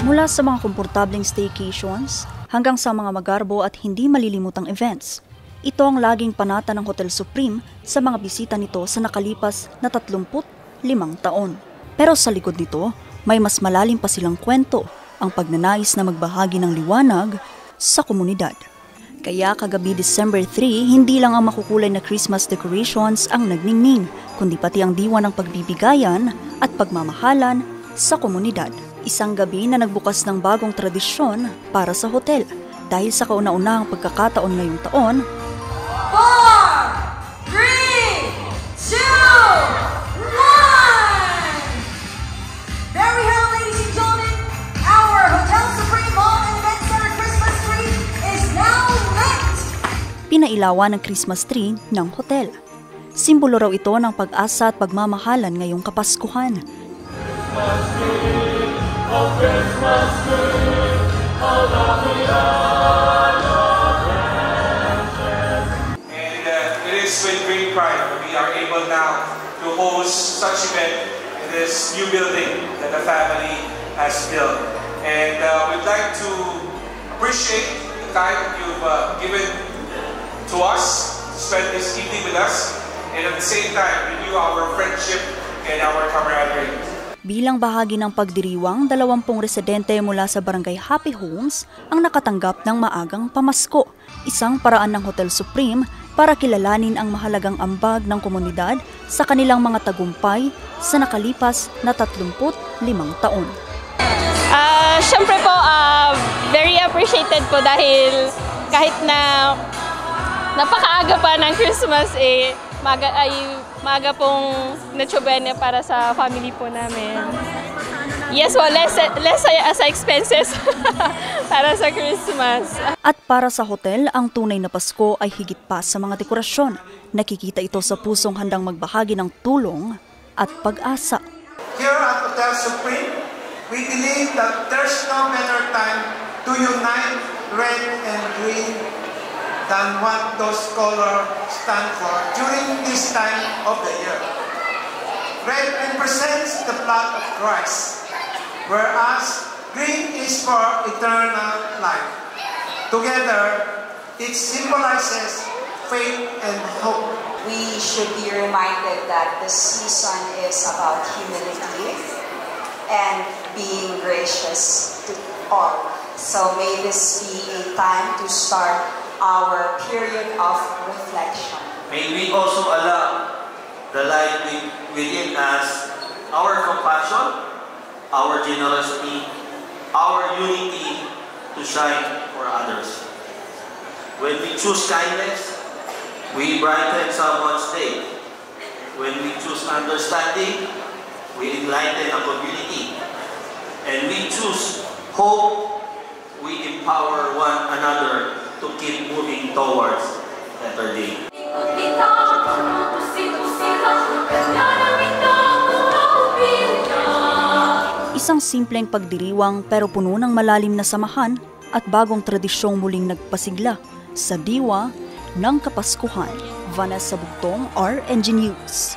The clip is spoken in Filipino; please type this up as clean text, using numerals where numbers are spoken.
Mula sa mga komportableng staycations hanggang sa mga magarbo at hindi malilimutang events, ito ang laging panata ng Hotel Supreme sa mga bisita nito sa nakalipas na 35 taon. Pero sa likod nito, may mas malalim pa silang kwento, ang pagnanais na magbahagi ng liwanag sa komunidad. Kaya kagabi December 3, hindi lang ang makukulay na Christmas decorations ang nagningning, kundi pati ang diwa ng pagbibigayan at pagmamahalan sa komunidad. Isang gabi na nagbukas ng bagong tradisyon para sa hotel dahil sa kauna-unahang pagkakataon ngayong taon. 4, 3, 2, 1! There we have, ladies and gentlemen, our Hotel Supreme Mall and Event Center Christmas tree is now lit! Pinailawan ng Christmas tree ng hotel. Simbolo raw ito ng pag-asa at pagmamahalan ngayong Kapaskuhan. Oh, Christmas tree, how lovely are your branches. And it is with great pride that we are able now to host such event in this new building that the family has built. And we'd like to appreciate the time that you've given to us to spend this evening with us, and at the same time renew our friendship and our camaraderie. Bilang bahagi ng pagdiriwang, 20 residente mula sa Barangay Happy Homes ang nakatanggap ng maagang pamasko, isang paraan ng Hotel Supreme para kilalanin ang mahalagang ambag ng komunidad sa kanilang mga tagumpay sa nakalipas na 35 taon. Siyempre po, very appreciated po dahil kahit na napakaaga pa ng Christmas, maaga pong natsubenya para sa family po namin. Yes, well, less sa expenses para sa Christmas. At para sa hotel, ang tunay na Pasko ay higit pa sa mga dekorasyon. Nakikita ito sa pusong handang magbahagi ng tulong at pag-asa. Here at Hotel Supreme, we believe that there's no better time to unite red and green than what those colors stand for during this time of the year. Red represents the blood of Christ, whereas green is for eternal life. Together, it symbolizes faith and hope. We should be reminded that the season is about humility and being gracious to all. So may this be a time to start our period of reflection. May we also allow the light within us, our compassion, our generosity, our unity to shine for others. When we choose kindness, we brighten someone's day. When we choose understanding, we enlighten a community. And we choose hope, we empower one another to keep moving towards a better day. Isang simpleng pagdiriwang pero puno ng malalim na samahan at bagong tradisyong muling nagpasigla sa diwa ng Kapaskuhan. Vanessa Bugtong, RNG News.